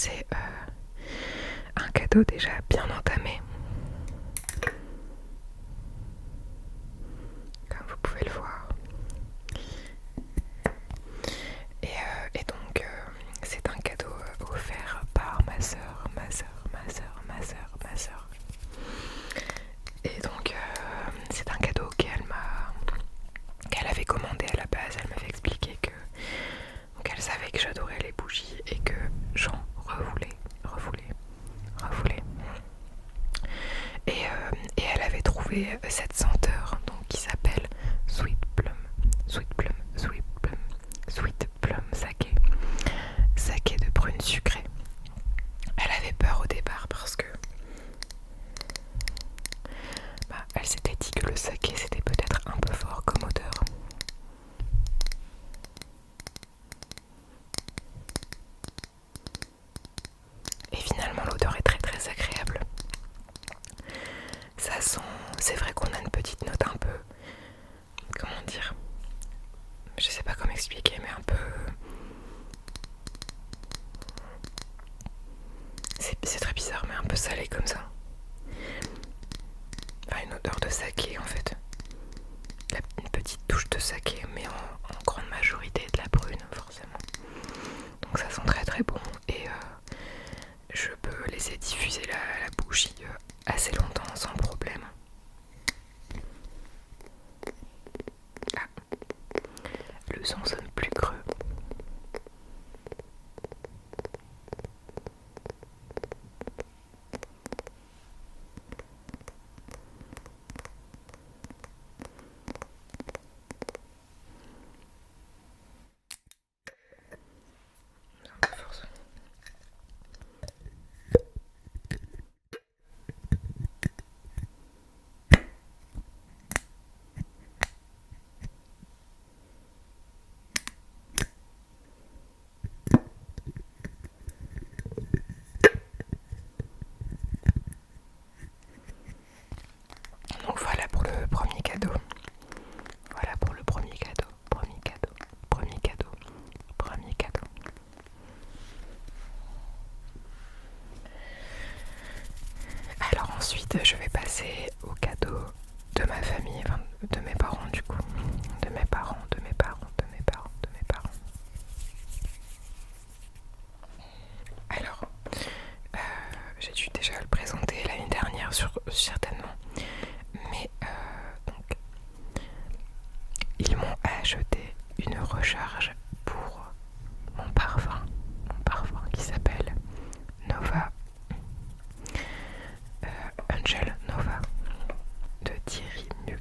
c'est un cadeau déjà bien entamé, comme vous pouvez le voir. Et donc c'est un cadeau offert par ma sœur. Et donc c'est un cadeau qu'elle avait commandé à la base. Elle m'avait expliqué que donc elle savait que j'adorais les bougies et que j'en revoulais. Et elle avait trouvé cette senteur donc, qui s'appelle Sweet Plum saké de prune sucrée. Elle avait peur au départ parce que elle s'était dit que le saké c'était peut-être un peu fort comme odeur. Et finalement l'odeur est très très agréable. Ça sent, c'est vrai qu'on a une petite note un peu, comment dire, je sais pas comment expliquer, mais un peu, c'est très bizarre, mais un peu salé comme ça. Enfin, une odeur de saké en fait. Une petite touche de saké, mais en grande majorité de la prune forcément. Donc ça sent très très bon et je peux laisser diffuser la bougie assez longtemps sans problème. Ah, le son sonne plus creux. Donc voilà pour le premier cadeau. Premier cadeau. Alors ensuite, je vais passer au cadeau de ma famille, enfin de mes parents du coup. De mes parents. Alors, j'ai dû déjà le présenter l'année dernière certainement. Mais donc, ils m'ont acheté une recharge pour mon parfum qui s'appelle Nova, Angel Nova de Thierry Mugler.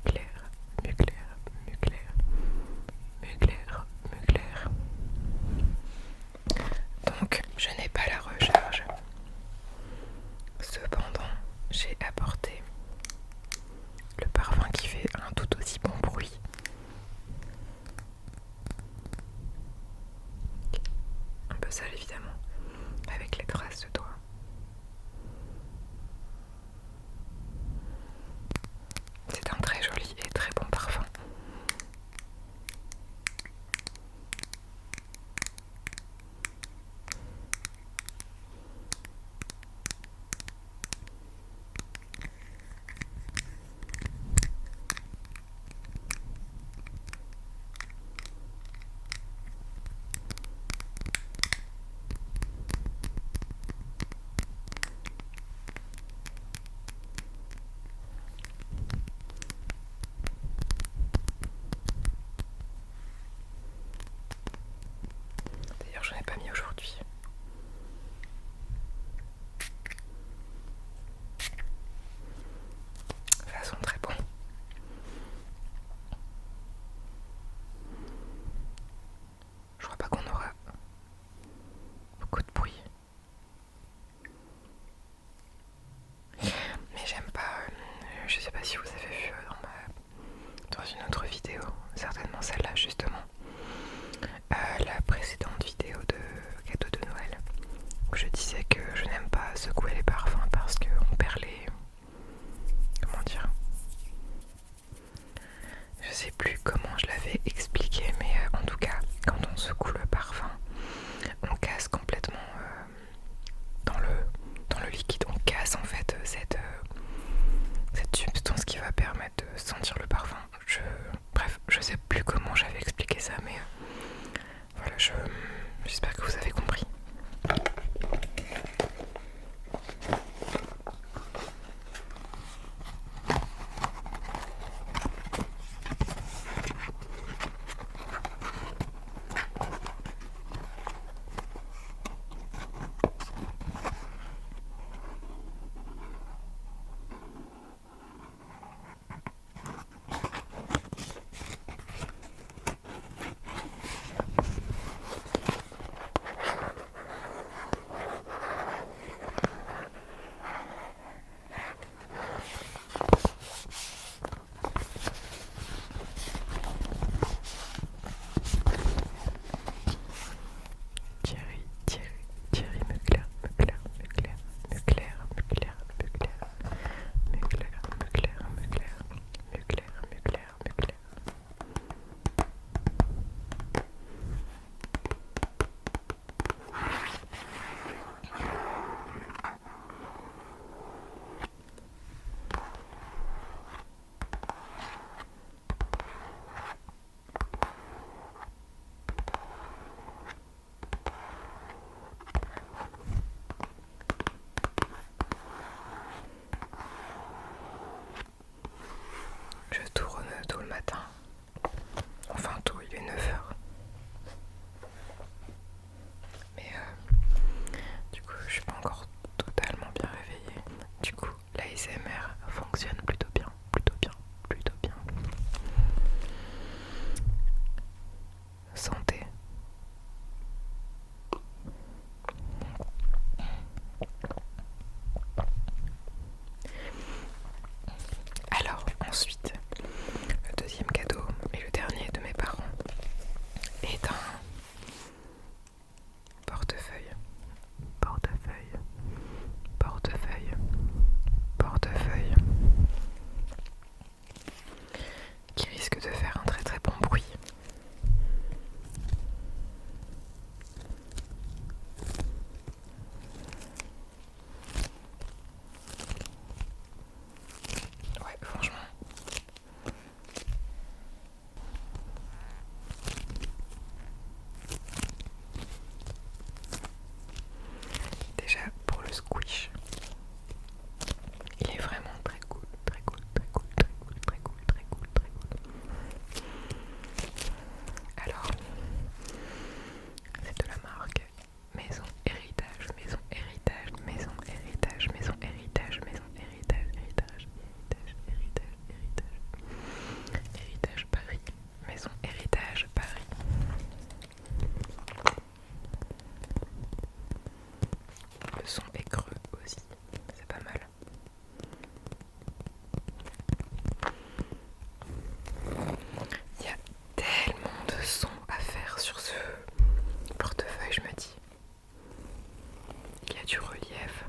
du relief.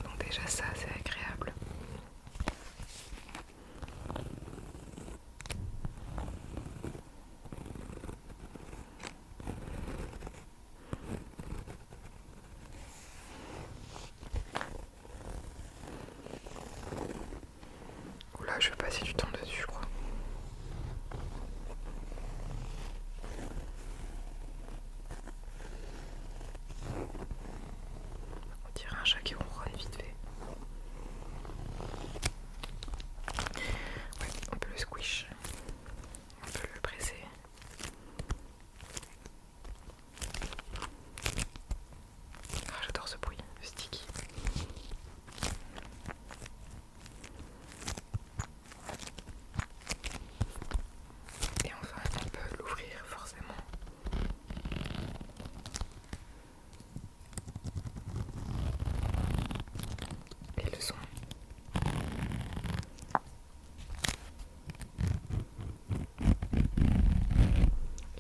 Donc déjà ça c'est agréable. Oula, je vais passer du temps dessus, je crois. On dirait un chat qui ronronne vite fait. Ouais, on peut le squish. On peut le presser. Ah, j'adore ce bruit, le sticky. Et enfin, on peut l'ouvrir forcément. Et le son.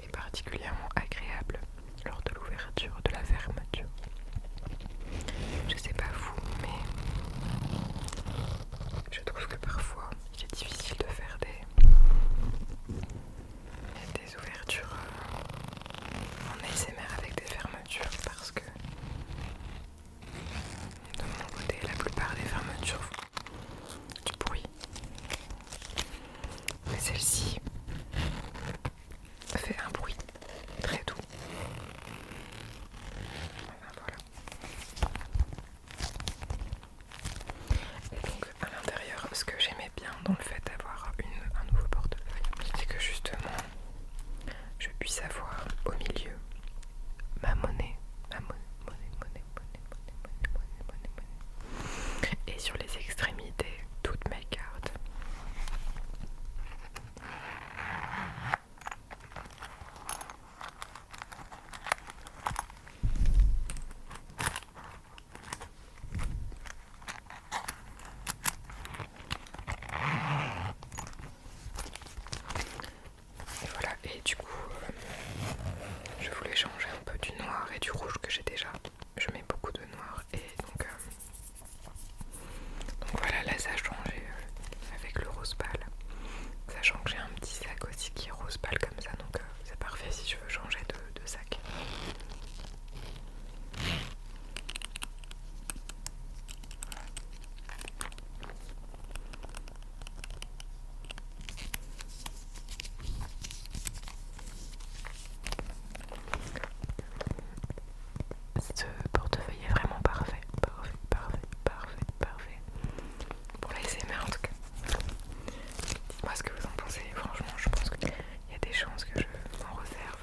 Est particulièrement agréable lors de l'ouverture, de la fermeture. Je sais pas vous, mais je trouve que parfois il est difficile de faire des ouvertures en ASMR avec des fermetures parce que de mon côté la plupart des fermetures font du bruit. Mais celle-ci fait un bruit très doux. Voilà. Et donc à l'intérieur, ce que j'aimais bien dans le fait d'avoir un nouveau portefeuille, c'est que justement je puisse avoir au milieu ma monnaie, et sur les extrémités toutes mes cartes. Et voilà, et du coup je voulais changer un peu du noir et du rouge que j'ai déjà. Je mets beaucoup de noir et donc voilà, là ça a changé avec le rose pâle. Sachant que j'ai un petit sac aussi qui est rose pâle comme ça, donc c'est parfait si je veux changer de sac. Ce portefeuille est vraiment parfait, parfait. Pour l'ASMR en tout cas. Dites-moi ce que vous en pensez, franchement je pense qu'il y a des chances que je m'en réserve.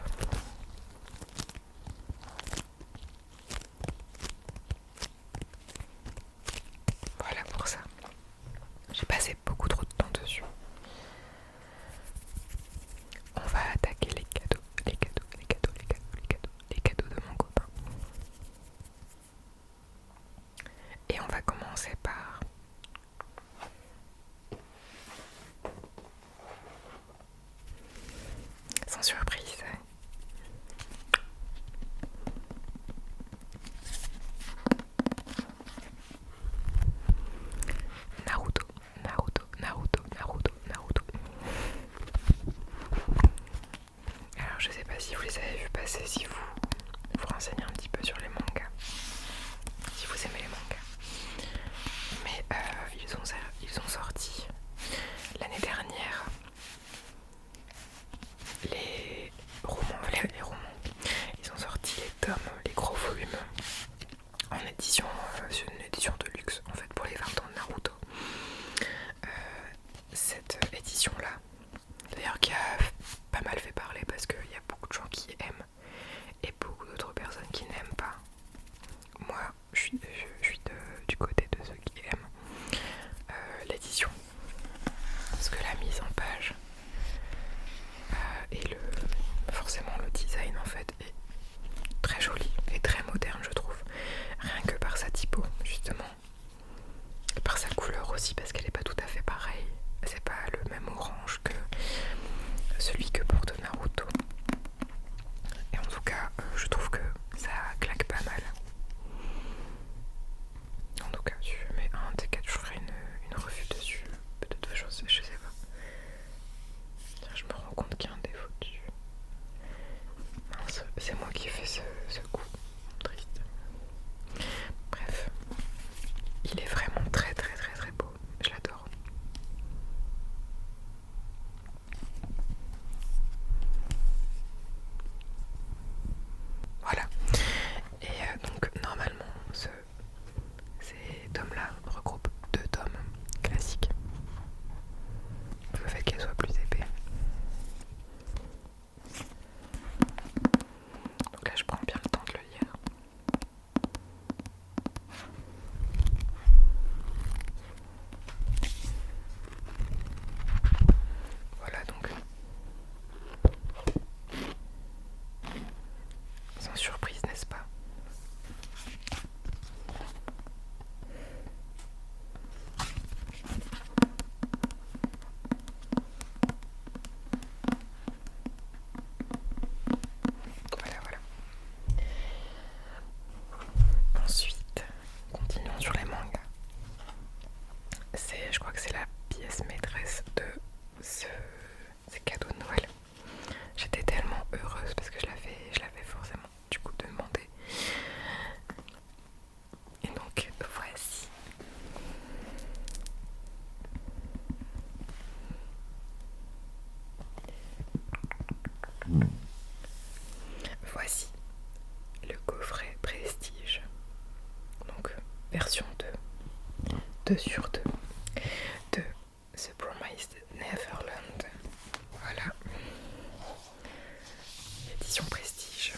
Voilà pour ça. J'ai passé beaucoup trop de temps dessus. On va attaquer les cadeaux de mon copain. Et on va commencer par sans surprise. Naruto. Alors je sais pas si vous les avez vus passer, si vous vous renseignez un petit peu sur les mangas, si vous aimez les mangas. Mais ils ont sorti l'année dernière paquet soit plus épais. Donc là je prends bien le temps de le lire. Voilà donc. Sans surprise, n'est-ce pas? Voilà. Ensuite, continuons sur les mangas. Je crois que c'est la pièce maîtresse de ces cadeaux de Noël. J'étais tellement heureuse parce que je l'avais forcément du coup demandé. Et donc voici. Voici le coffret Prestige. Donc version 2 sur 2 de The Promised Neverland. Voilà. Édition Prestige.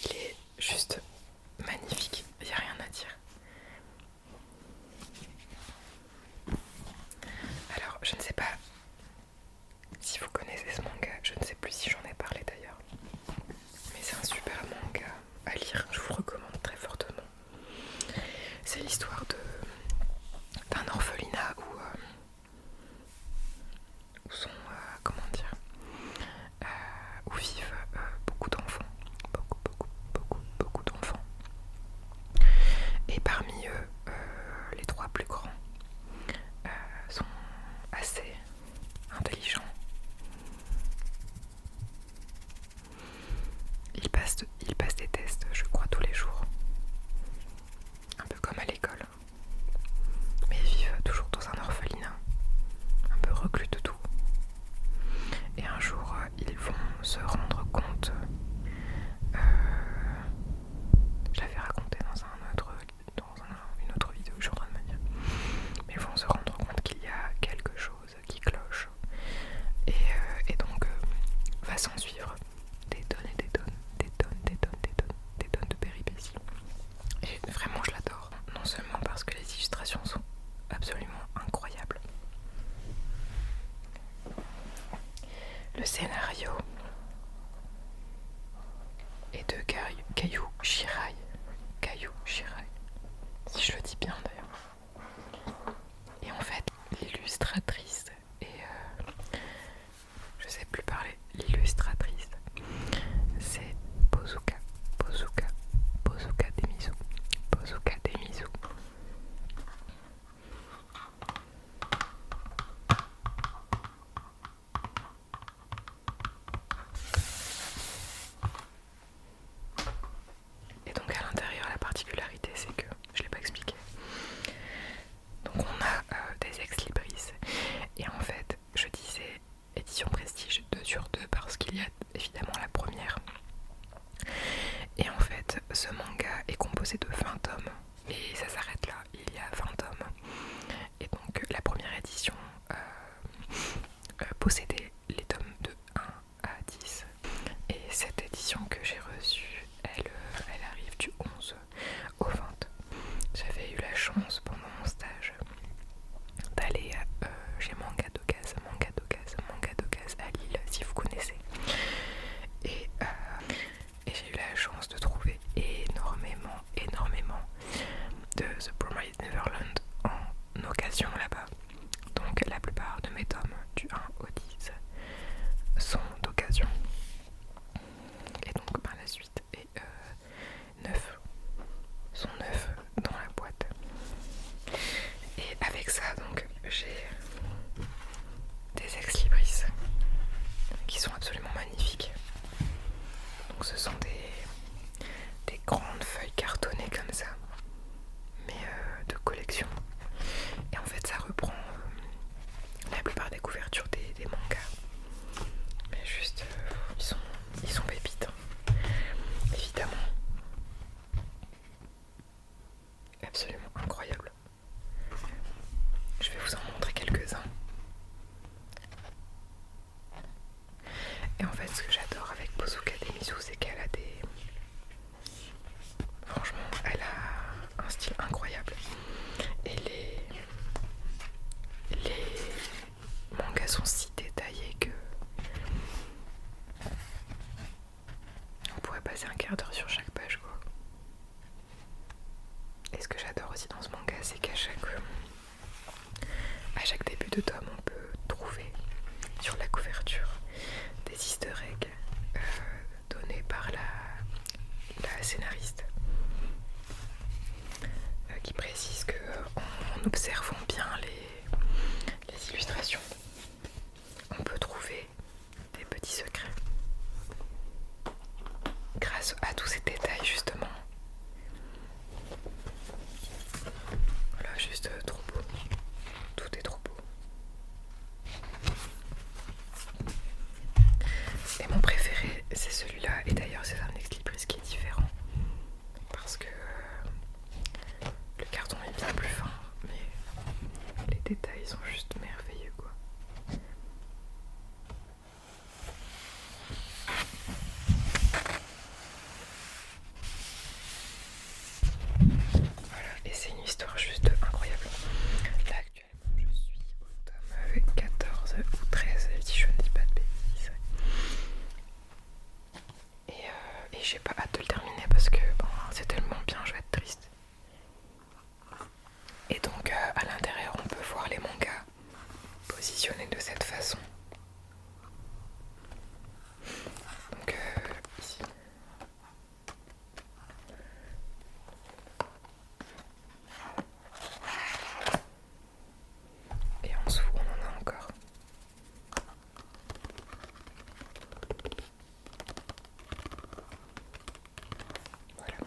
Il est juste magnifique, il n'y a rien à dire. Alors, je ne sais pas si vous connaissez ce manga, je ne sais plus si j'en ai parlé d'ailleurs. Mais c'est un super manga à lire, je vous recommande très fortement. C'est l'histoire d'un orphelinat où où vivent beaucoup d'enfants, beaucoup d'enfants. Et parmi eux, les 3 plus grands sont assez intelligents. Ils passent des tests, je crois, tous les jours. Un peu comme à l'école. Mais ils vivent toujours dans un orphelinat, un peu reclus de tout. Et un jour, ils vont se rendre compte, je l'avais raconté dans une autre vidéo que je suis en train de me dire, mais ils vont se rendre compte qu'il y a quelque chose qui cloche. Et donc, va s'en suivre des tonnes et des tonnes de péripéties. Et vraiment, je l'adore. Non seulement parce que les illustrations sont absolument incroyables. Le scénario est de Kayu Shirai. Si je le dis bien d'ailleurs. Et en fait, l'illustratrice je sais plus parler. L'illustratrice, c'est Pozuka Demizu. Et donc à l'intérieur, la particularité, c'est que, je l'ai pas expliqué, donc on a des ex-libris de tomes, on peut trouver sur la couverture des easter eggs donnés par la scénariste qui précise que en observant bien les illustrations, on peut trouver des petits secrets grâce à tous ces détails justement. Voilà, juste trop beau. Tout est trop beau. Et mon préféré c'est celui-là, et d'ailleurs c'est un ex-libris qui est différent parce que le carton est bien plus fin, mais les détails sont juste merveilleux quoi. Voilà, et c'est une histoire juste incroyable. Là actuellement je suis au tome 14 ou 13 si je ne dis pas de bêtises. Et j'ai pas hâte de le terminer parce que bon, c'est tellement bien, je vais être triste. Et donc à l'intérieur on peut voir les mangas positionnés de cette façon. Donc ici. Et en dessous on en a encore. Voilà.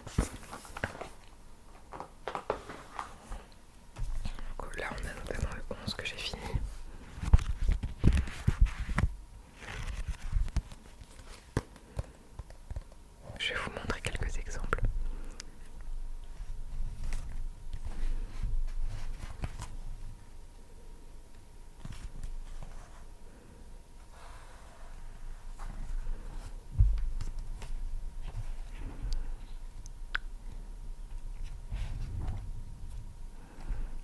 Donc là on a notamment le 11 que j'ai fini. Je vais vous montrer quelques exemples.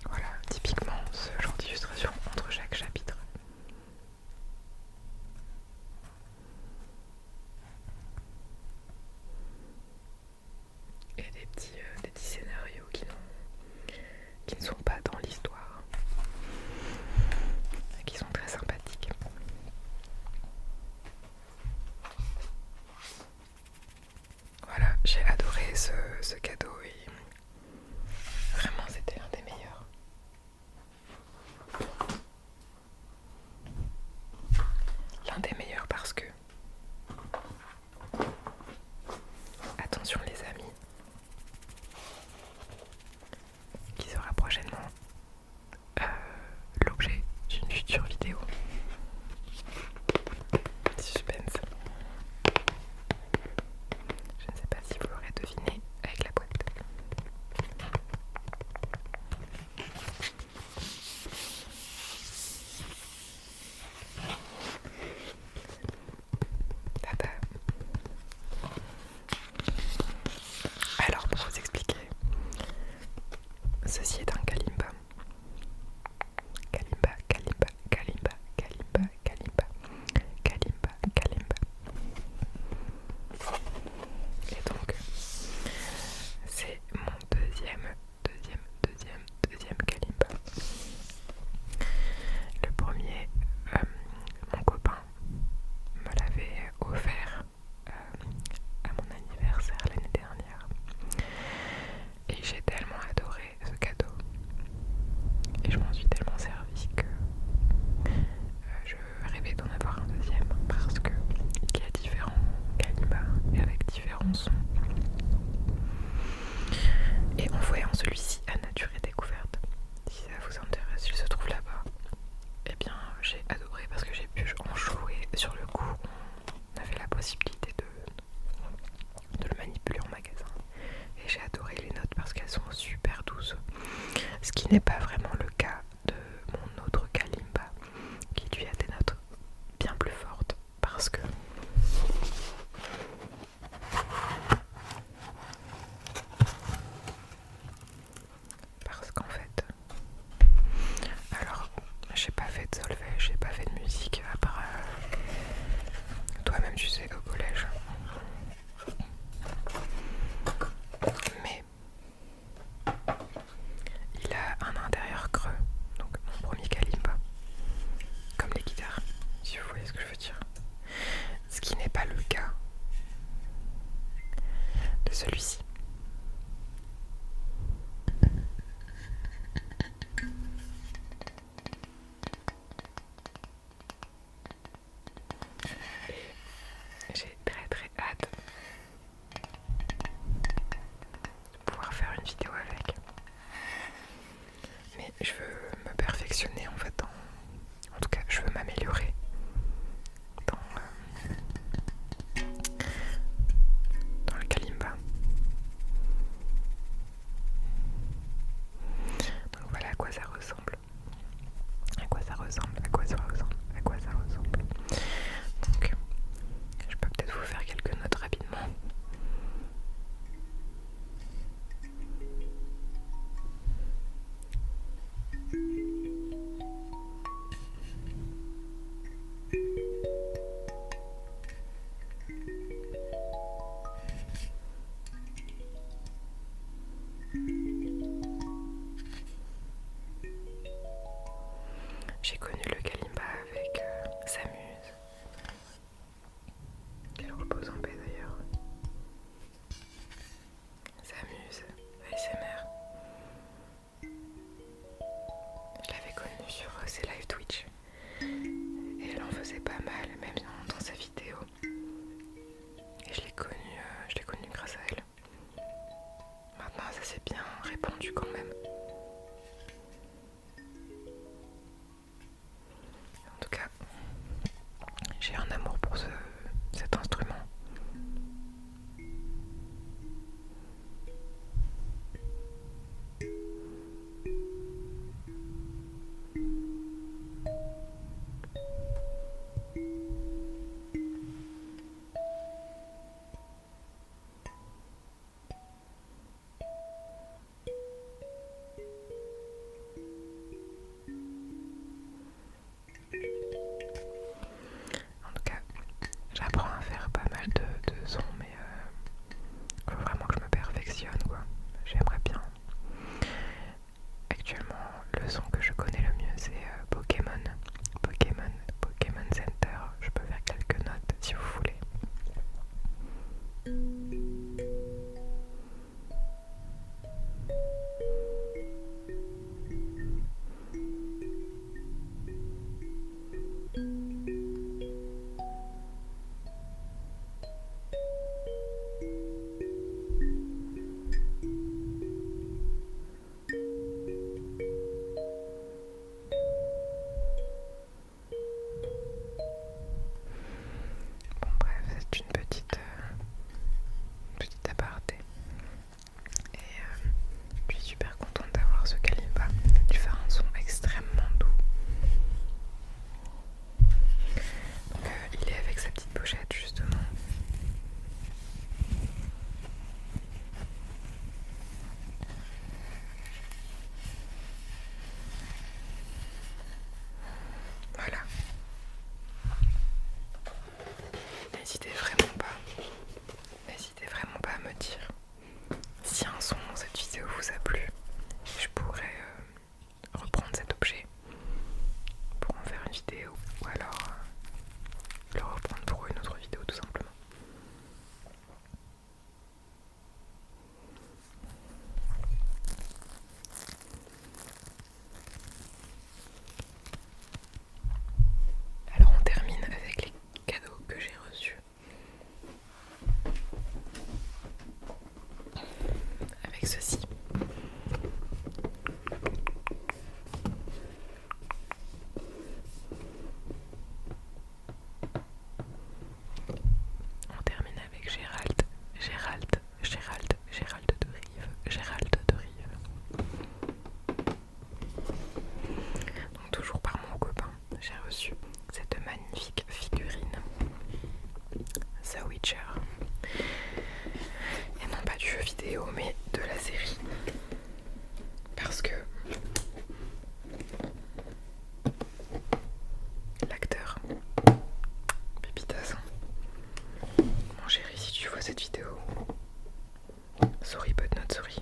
Voilà, typiquement ce genre d'illustration entre chaque chapitre. Et des petits scénarios qui ne sont pas dans l'histoire, et qui sont très sympathiques. Voilà, j'ai adoré ce cadeau et vraiment c'était l'un des meilleurs. L'un des meilleurs parce que, attention les amis, qui sera prochainement l'objet d'une future vidéo. Suspense. Je ne sais pas si vous l'aurez deviné avec la boîte. Tata. Alors pour vous expliquer, ceci est un kalimba. Kalimba, kalimba, kalimba, kalimba, kalimba, kalimba, kalimba. Et donc, c'est mon deuxième kalimba. Le premier, mon copain me l'avait offert à mon anniversaire l'année dernière. Et j'ai tellement adoré ce cadeau. Et je m'en suis tellement servi que je rêvais d'en avoir un deuxième parce que il y a différents calibres et avec différents sons. Et en voyant celui-ci à Nature et Découverte, si ça vous intéresse, il se trouve là-bas. Eh bien j'ai adoré parce que j'ai pu en jouer sur le coup. On avait la possibilité de le manipuler en magasin. Et j'ai adoré les notes parce qu'elles sont super douces. Ce qui n'est pas vraiment le cas de mon autre kalimba qui lui a des notes bien plus fortes parce que qu'en fait, alors j'ai pas fait de solfège, j'ai pas fait de musique à part toi-même tu sais au collège, mais il a un intervalle celui-ci. Et j'ai très très hâte de pouvoir faire une vidéo avec. Mais je veux me perfectionner en fait. En tout cas, je veux m'améliorer dans le kalimba. Donc voilà à quoi ça ressemble. À quoi ça ressemble, à quoi ça ressemble, à quoi ça ressemble. Donc, je peux peut-être vous faire quelques notes rapidement. J'ai connu le kalimba avec Samuse, qu'elle repose en paix d'ailleurs. Samuse, ASMR. Je l'avais connue sur ses live Twitch et elle en faisait pas mal, même dans sa vidéo. Et je l'ai connue grâce à elle. Maintenant, ça s'est bien répandu quand même. En tout cas, j'ai un amour pour cet instrument. En tout cas, j'apprends à faire pas mal de sons, mais faut vraiment que je me perfectionne, quoi. J'aimerais bien. Actuellement, le son que je connais le mieux, c'est Pokémon Center. Je peux faire quelques notes si vous voulez. Bon bref, c'est une petite aparté. Et je suis super contente d'avoir ce kalimba. Il fait un son extrêmement doux. Donc il est avec sa petite pochette justement. Voilà. N'hésitez vraiment pas à me dire si un son dans cette vidéo vous a plu. Je pourrais reprendre cet objet pour en faire une vidéo ou alors le reprendre pour une autre vidéo tout simplement. Alors on termine avec les cadeaux que j'ai reçus. Avec ceci. On termine avec Gérald de Rive. Donc toujours par mon copain, j'ai reçu cette magnifique figurine The Witcher. Et non pas du jeu vidéo mais de la série. Parce que l'acteur Pépitas, mon chéri, si tu vois cette vidéo, sorry but not sorry.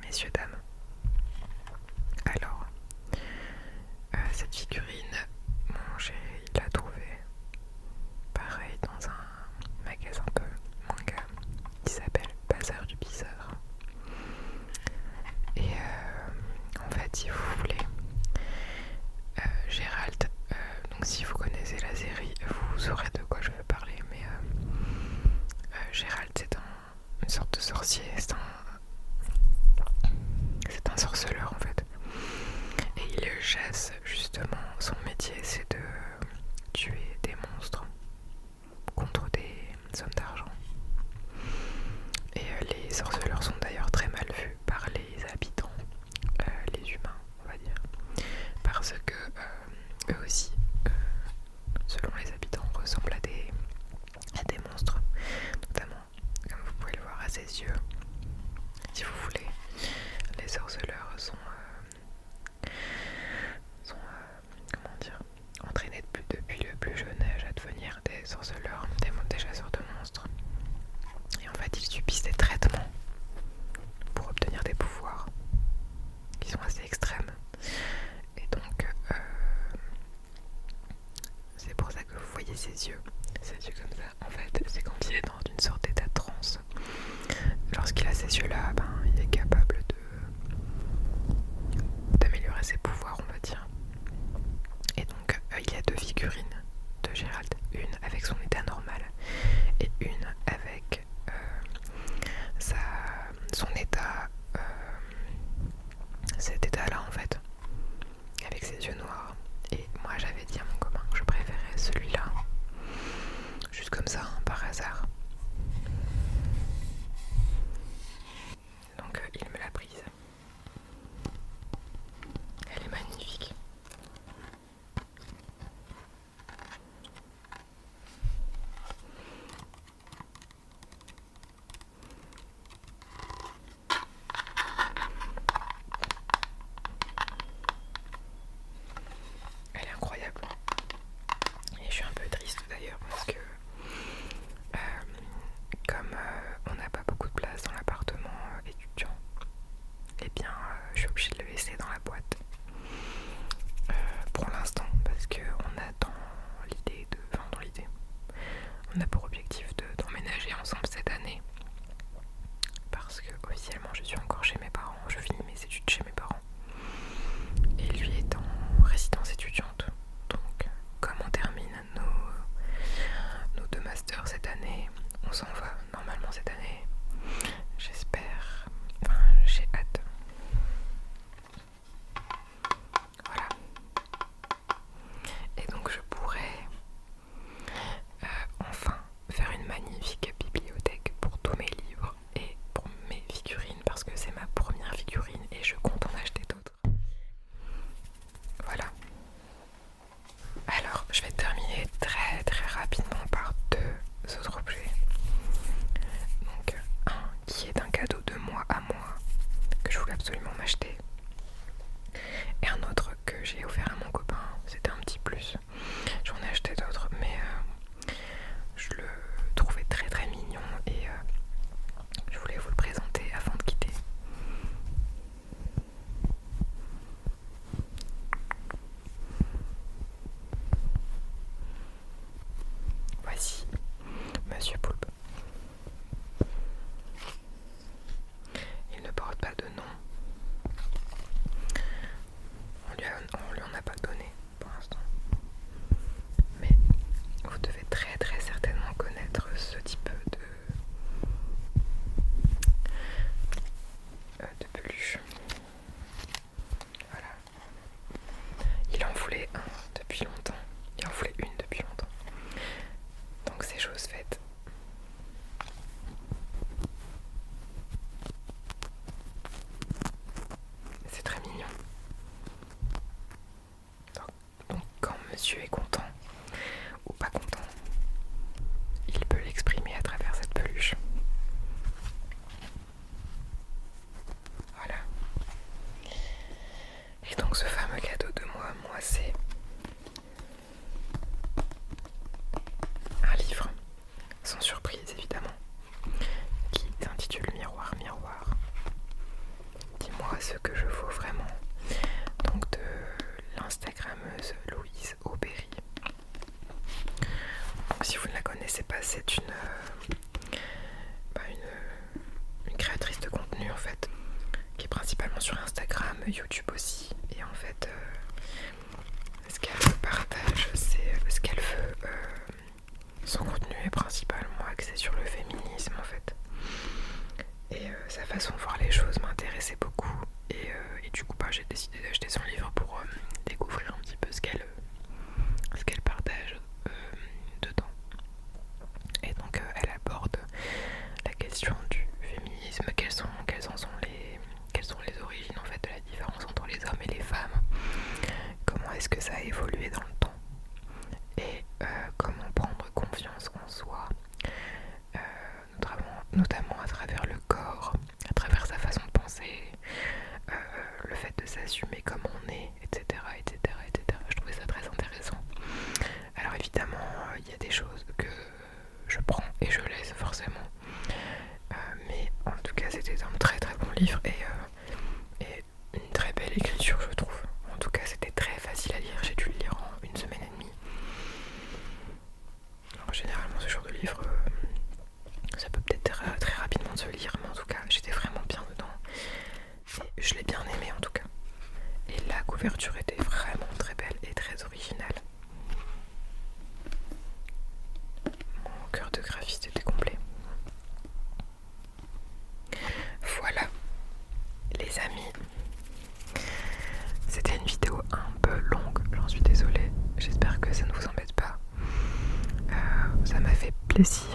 messieurs, dames. Alors, cette figurine, mon chéri l'a trouvée pareil dans un magasin un peu manga qui s'appelle Bazar du Bizarre. Et en fait, si vous voulez, Gérald, donc si vous connaissez la série, vous saurez de quoi je veux parler, mais Gérald, c'est une sorte de sorcier, c'est un sorceleur en fait. Et il chasse, justement, son métier c'est de tuer des monstres contre des sommes d'argent. Et les sorceleurs sont d'ailleurs très mal vus par les habitants, les humains on va dire, parce que eux aussi, selon les habitants, ressemblent à des monstres, notamment, comme vous pouvez le voir à ses yeux. Si vous voulez, les sorceleurs sont comment dire, entraînés depuis le plus jeune âge à devenir des sorceleurs, des chasseurs de monstres. Et en fait, ils subissent des traitements pour obtenir des pouvoirs qui sont assez extrêmes. Et donc, c'est pour ça que vous voyez ses yeux comme ça. En fait, c'est quand il est dans une sorte d'état de transe. Lorsqu'il a ces yeux-là, il est capable d'améliorer ses pouvoirs, on va dire. Et donc, il y a deux figurines de Gérald. Une avec son état normal et une avec son état, cet état-là en fait, avec ses yeux noirs. Et moi j'avais dit à mon copain que je préférais celui-là, juste comme ça, par hasard. Donc il me l'a prise. Elle est magnifique. Elle est incroyable. Et je suis un peu triste d'ailleurs parce que comme on n'a pas beaucoup de place dans l'appartement étudiant, et bien je suis obligée de le laisser dans la boîte pour l'instant, parce qu'on a on a pour objectif d'emménager ensemble cette année, parce que officiellement je suis encore chez mes parents, je finis mes études chez mes parents et lui est en résidence étudiante. Donc comme on termine nos deux masters cette année, on s'en va normalement cette année, j'espère, j'ai hâte. Voilà. Et donc je pourrais enfin faire une magnifique bibliothèque pour tous mes livres et pour mes figurines, parce que c'est ma première figurine et je compte en acheter d'autres. Voilà. Alors je vais terminer très très rapidement par deux autres objets. Donc un qui est un cadeau de moi à moi que je voulais absolument m'acheter, et un autre que j'ai offert à mon copain. C'était un petit plus. J'en ai acheté d'autres, mais je le trouvais très très mignon et je voulais vous le présenter avant de quitter. Voici Monsieur Poulpe. Il ne porte pas de nom. On lui en a pas donné pour l'instant. Mais vous devez très très certainement connaître ce type de peluche. Voilà. Il en voulait un depuis longtemps. Il en voulait une depuis longtemps. Donc c'est chose faite. C'est très mignon. Donc quand monsieur est content ou pas content, il peut l'exprimer à travers cette peluche. Voilà. Et donc ce fameux cadeau de moi, c'est un livre, sans surprise évidemment, qui s'intitule Miroir, Miroir, qui ce que je vaux vraiment. Donc de l'Instagrammeuse Louise Aubéry. Si vous ne la connaissez pas, c'est une créatrice de contenu en fait, qui est principalement sur Instagram, YouTube aussi. Et en fait, ce qu'elle partage, c'est ce qu'elle veut. Son contenu est principalement axé sur le féminisme en fait. Et sa façon de voir les choses m'intéressait beaucoup. Et du coup, j'ai décidé d'acheter son livre pour découvrir un petit peu ce qu'elle partage dedans. Et donc, elle aborde la question du féminisme, quelles sont les origines en fait de la différence entre les hommes et les femmes, comment est-ce que ça a évolué dans le temps, et comment prendre confiance en soi, notamment à travers le corps, à travers sa façon de penser, le fait de s'assumer comme on est, etc. Je trouvais ça très intéressant. Alors évidemment, il y a des choses que je prends et je laisse forcément. Mais en tout cas, c'était un très très bon livre et une très belle écriture, je trouve. En tout cas, c'était très facile à lire. J'ai dû le lire en 1 semaine et demie. Alors, généralement, ce genre de livre, ça peut peut-être très rapidement se lire, mais en tout cas, j'étais vraiment bien dedans. Et je l'ai bien aimé en tout cas. Et la couverture était vraiment très belle et très originale. Mon cœur de graphiste était complet. Voilà, les amis. C'était une vidéo un peu longue, j'en suis désolée. J'espère que ça ne vous embête pas. Ça m'a fait plaisir